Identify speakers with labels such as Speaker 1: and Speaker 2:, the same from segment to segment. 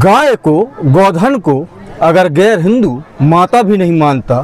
Speaker 1: गाय को, गोधन को अगर गैर हिंदू माता भी नहीं मानता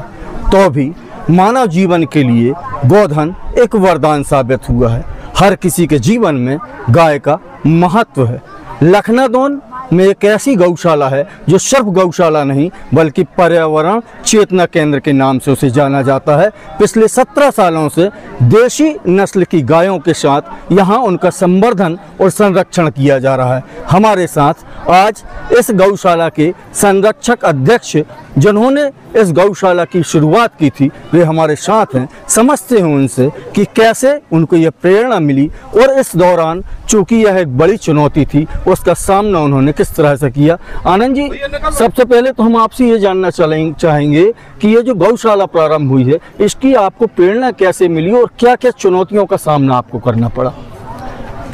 Speaker 1: तो भी मानव जीवन के लिए गोधन एक वरदान साबित हुआ है। हर किसी के जीवन में गाय का महत्व है। लखनादौन में एक ऐसी गौशाला है जो सिर्फ गौशाला नहीं बल्कि पर्यावरण चेतना केंद्र के नाम से उसे जाना जाता है। पिछले 17 सालों से देशी नस्ल की गायों के साथ यहाँ उनका संवर्धन और संरक्षण किया जा रहा है। हमारे साथ आज इस गौशाला के संरक्षक अध्यक्ष जिन्होंने इस गौशाला की शुरुआत की थी वे हमारे साथ हैं। समझते हैं उनसे कि कैसे उनको यह प्रेरणा मिली और इस दौरान चूँकि यह एक बड़ी चुनौती थी उसका सामना उन्होंने किस तरह से किया। आनंद जी, सबसे पहले तो हम आपसे ये जानना चाहेंगे कि ये जो गौशाला प्रारंभ हुई है इसकी आपको प्रेरणा कैसे मिली और क्या क्या चुनौतियों का सामना आपको करना पड़ा?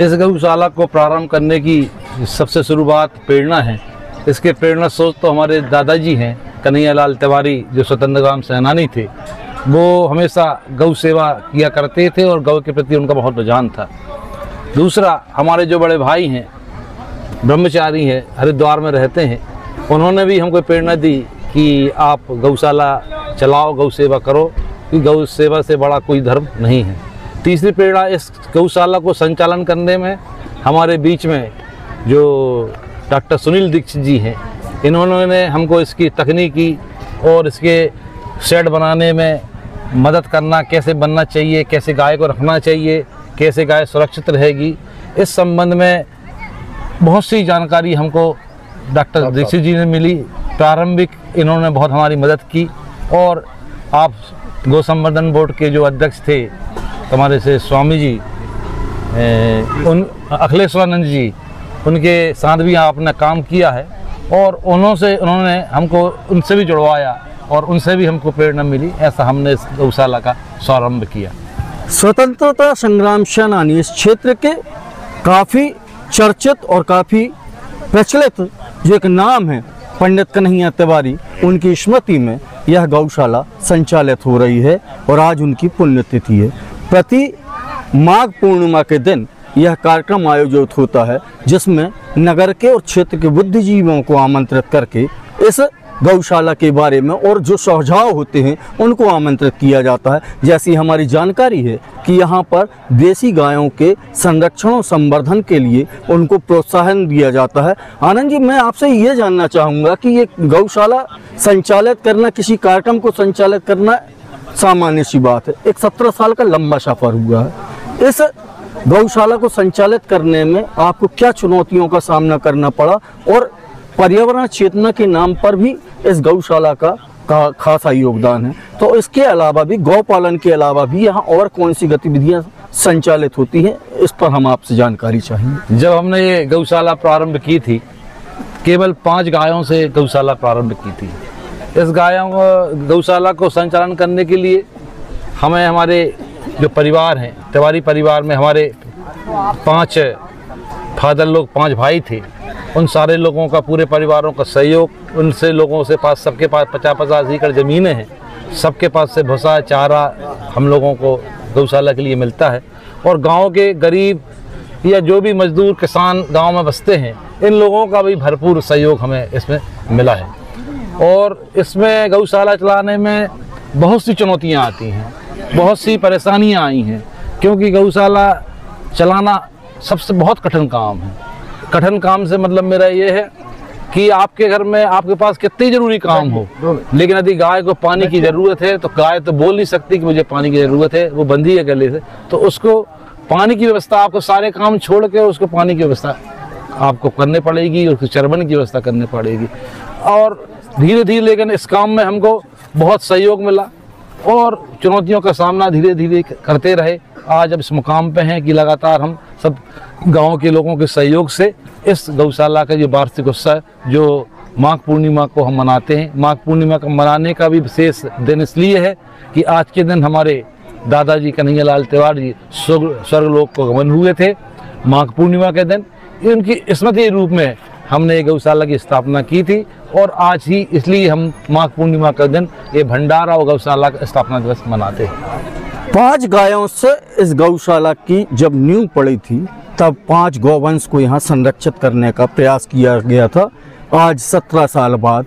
Speaker 2: इस गौशाला को प्रारंभ करने की सबसे शुरुआत प्रेरणा है। इसके प्रेरणा स्रोत तो हमारे दादाजी हैं, कन्हैयालाल तिवारी, जो स्वतंत्रता सेनानी थे। वो हमेशा गौ सेवा किया करते थे और गौ के प्रति उनका बहुत रुझान था। दूसरा, हमारे जो बड़े भाई हैं, ब्रह्मचारी हैं, हरिद्वार में रहते हैं, उन्होंने भी हमको प्रेरणा दी कि आप गौशाला चलाओ, गौ सेवा करो, कि गौ सेवा से बड़ा कोई धर्म नहीं है। तीसरी प्रेरणा, इस गौशाला को संचालन करने में हमारे बीच में जो डॉक्टर सुनील दीक्षित जी हैं, इन्होंने हमको इसकी तकनीकी और इसके शेड बनाने में मदद करना, कैसे बनना चाहिए, कैसे गाय को रखना चाहिए, कैसे गाय सुरक्षित रहेगी, इस संबंध में बहुत सी जानकारी हमको डॉक्टर दीक्षित जी ने मिली। प्रारंभिक इन्होंने बहुत हमारी मदद की और आप गौ संवर्धन बोर्ड के जो अध्यक्ष थे हमारे से स्वामी जी, उन अखिलेश्वरानंद जी, उनके साथ भी आपने काम किया है और उन्होंने हमको उनसे भी जुड़वाया और उनसे भी हमको प्रेरणा मिली। ऐसा हमने इस गौशाला का प्रारंभ किया।
Speaker 1: स्वतंत्रता संग्राम सेनानी इस क्षेत्र के काफ़ी चर्चित और काफ़ी प्रचलित जो एक नाम है पंडित कन्हैया तिवारी, उनकी स्मृति में यह गौशाला संचालित हो रही है और आज उनकी पुण्यतिथि है। प्रति माघ पूर्णिमा के दिन यह कार्यक्रम आयोजित होता है जिसमें नगर के और क्षेत्र के बुद्धिजीवियों को आमंत्रित करके इस गौशाला के बारे में और जो सुझाव होते हैं उनको आमंत्रित किया जाता है। जैसी हमारी जानकारी है कि यहाँ पर देसी गायों के संरक्षण और संवर्धन के लिए उनको प्रोत्साहन दिया जाता है। आनंद जी, मैं आपसे ये जानना चाहूँगा कि ये गौशाला संचालित करना, किसी कार्यक्रम को संचालित करना सामान्य सी बात है। एक 17 साल का लंबा सफ़र हुआ है। इस गौशाला को संचालित करने में आपको क्या चुनौतियों का सामना करना पड़ा और पर्यावरण चेतना के नाम पर भी इस गौशाला का खासा योगदान है, तो इसके अलावा भी, गौ पालन के अलावा भी यहाँ और कौन सी गतिविधियाँ संचालित होती हैं, इस पर हम आपसे जानकारी चाहेंगे।
Speaker 2: जब हमने ये गौशाला प्रारंभ की थी, केवल 5 गायों से गौशाला प्रारंभ की थी। इस गौशाला को संचालन करने के लिए हमें, हमारे जो परिवार हैं, तिवारी परिवार में हमारे 5 फादर लोग, 5 भाई थे, उन सारे लोगों का, पूरे परिवारों का सहयोग, उनसे लोगों से पास, सबके पास 50-50 एकड़ ज़मीनें हैं, सबके पास से भूसा चारा हम लोगों को गौशाला के लिए मिलता है। और गांव के गरीब या जो भी मजदूर किसान गांव में बसते हैं, इन लोगों का भी भरपूर सहयोग हमें इसमें मिला है। और इसमें गौशाला चलाने में बहुत सी चुनौतियाँ आती हैं, बहुत सी परेशानियाँ आई हैं, क्योंकि गौशाला चलाना सबसे बहुत कठिन काम है। कठिन काम से मतलब मेरा ये है कि आपके घर में, आपके पास कितनी ज़रूरी काम हो, लेकिन यदि गाय को पानी की ज़रूरत है तो गाय तो बोल नहीं सकती कि मुझे पानी की ज़रूरत है, वो बंधी है गले से, तो उसको पानी की व्यवस्था, आपको सारे काम छोड़ के उसको पानी की व्यवस्था आपको करनी पड़ेगी, उसको चरबन की व्यवस्था करनी पड़ेगी। और धीरे धीरे लेकिन इस काम में हमको बहुत सहयोग मिला और चुनौतियों का सामना धीरे धीरे करते रहे। आज अब इस मुकाम पे हैं कि लगातार हम सब गांव के लोगों के सहयोग से इस गौशाला का जो वार्षिक उत्सव जो माघ पूर्णिमा को हम मनाते हैं, माघ पूर्णिमा का मनाने का भी विशेष दिन इसलिए है कि आज के दिन हमारे दादाजी कन्हैयालाल तिवारी जी स्वर्गलोक को गमन हुए थे। माघ पूर्णिमा के दिन इनकी स्मृति रूप में हमने गौशाला की स्थापना की थी और आज ही इसलिए हम माघ पूर्णिमा का दिन ये भंडारा और गौशाला का स्थापना दिवस मनाते हैं।
Speaker 1: 5 गायों से इस गौशाला की जब नींव पड़ी थी तब 5 गौवंश को यहाँ संरक्षित करने का प्रयास किया गया था। आज 17 साल बाद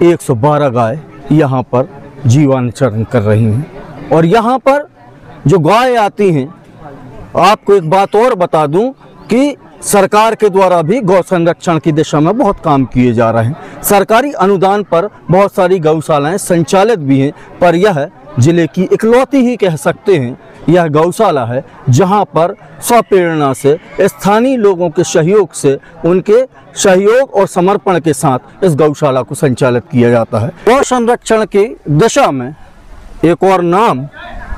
Speaker 1: 112 गाय यहाँ पर जीवनाचरण कर रही हैं। और यहाँ पर जो गाय आती हैं, आपको एक बात और बता दूं कि सरकार के द्वारा भी गौ संरक्षण की दिशा में बहुत काम किए जा रहे हैं। सरकारी अनुदान पर बहुत सारी गौशालाएं संचालित भी हैं, पर यह जिले की इकलौती ही कह सकते हैं यह गौशाला है जहां पर स्वप्रेरणा से स्थानीय लोगों के सहयोग से, उनके सहयोग और समर्पण के साथ इस गौशाला को संचालित किया जाता है। गौ संरक्षण की दिशा में एक और नाम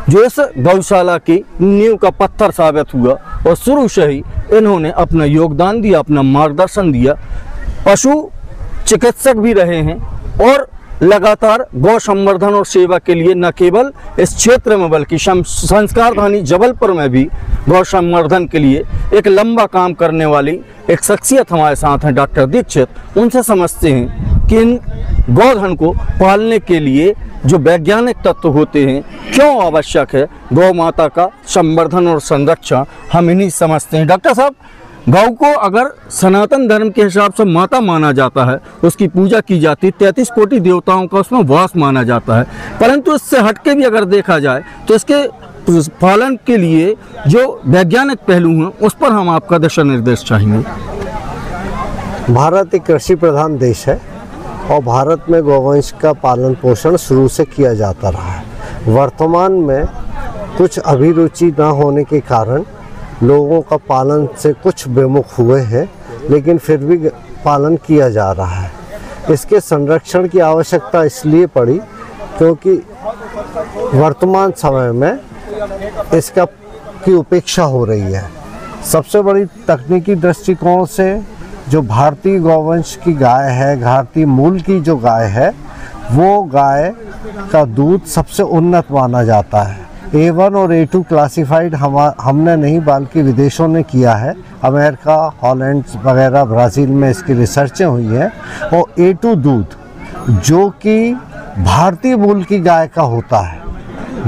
Speaker 1: जो इस गौशाला की नींव का पत्थर साबित हुआ और शुरू से ही इन्होंने अपना योगदान दिया, अपना मार्गदर्शन दिया, पशु चिकित्सक भी रहे हैं और लगातार गौ संवर्धन और सेवा के लिए न केवल इस क्षेत्र में बल्कि संस्कारधानी जबलपुर में भी गौ संवर्धन के लिए एक लंबा काम करने वाली एक शख्सियत हमारे साथ हैं, डॉक्टर दीक्षित। उनसे समझते हैं कि इन गौधन को पालने के लिए जो वैज्ञानिक तत्व होते हैं, क्यों आवश्यक है गौ माता का संवर्धन और संरक्षण, हम इन्हीं समझते हैं। डॉक्टर साहब, गौ को अगर सनातन धर्म के हिसाब से माता माना जाता है, उसकी पूजा की जाती है, 33 कोटि देवताओं का उसमें वास माना जाता है, परंतु इससे हटके भी अगर देखा जाए तो इसके पालन के लिए जो वैज्ञानिक पहलू हैं उस पर हम आपका दिशा निर्देश चाहेंगे।
Speaker 3: भारत एक कृषि प्रधान देश है और भारत में गौवंश का पालन पोषण शुरू से किया जाता रहा है। वर्तमान में कुछ अभिरुचि न होने के कारण लोगों का पालन से कुछ विमुख हुए हैं, लेकिन फिर भी पालन किया जा रहा है। इसके संरक्षण की आवश्यकता इसलिए पड़ी क्योंकि वर्तमान समय में इसका की उपेक्षा हो रही है। सबसे बड़ी तकनीकी दृष्टिकोण से जो भारतीय गौवंश की गाय है, भारतीय मूल की जो गाय है, वो गाय का दूध सबसे उन्नत माना जाता है। A1 और A2 क्लासिफाइड हमने नहीं बल्कि विदेशों ने किया है। अमेरिका, हॉलैंड वगैरह, ब्राज़ील में इसकी रिसर्चें हुई हैं। और A2 दूध जो कि भारतीय मूल की गाय का होता है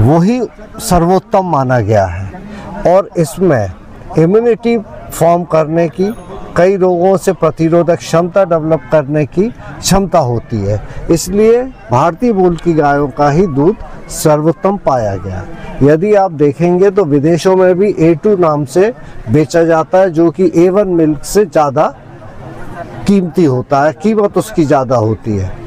Speaker 3: वही सर्वोत्तम माना गया है और इसमें इम्यूनिटी फॉर्म करने की, कई रोगों से प्रतिरोधक क्षमता डेवलप करने की क्षमता होती है। इसलिए भारतीय मूल की गायों का ही दूध सर्वोत्तम पाया गया। यदि आप देखेंगे तो विदेशों में भी A2 नाम से बेचा जाता है, जो कि A1 मिल्क से ज़्यादा कीमती होता है, कीमत उसकी ज़्यादा होती है।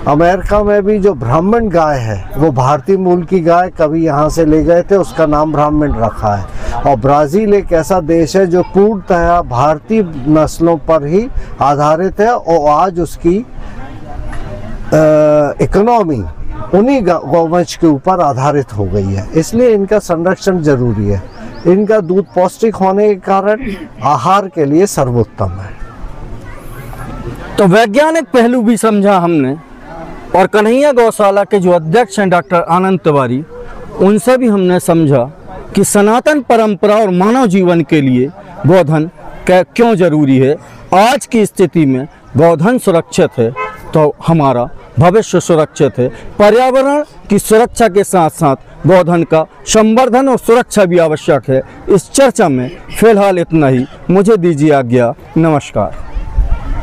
Speaker 3: अमेरिका में भी जो ब्राह्मण गाय है वो भारतीय मूल की गाय कभी यहाँ से ले गए थे, उसका नाम ब्राह्मण रखा है। और ब्राज़ील एक ऐसा देश है जो पूर्णतः भारतीय नस्लों पर ही आधारित है और आज उसकी इकोनॉमी उन्हीं गौवंश के ऊपर आधारित हो गई है। इसलिए इनका संरक्षण जरूरी है। इनका दूध पौष्टिक होने के कारण आहार के लिए सर्वोत्तम है।
Speaker 1: तो वैज्ञानिक पहलू भी समझा हमने और कन्हैया गौशाला के जो अध्यक्ष हैं डॉक्टर आनंद तिवारी, उनसे भी हमने समझा कि सनातन परंपरा और मानव जीवन के लिए गौधन क्यों जरूरी है। आज की स्थिति में गौधन सुरक्षित है तो हमारा भविष्य सुरक्षित है। पर्यावरण की सुरक्षा के साथ साथ गौधन का संवर्धन और सुरक्षा भी आवश्यक है। इस चर्चा में फिलहाल इतना ही। मुझे दीजिए आज्ञा। नमस्कार।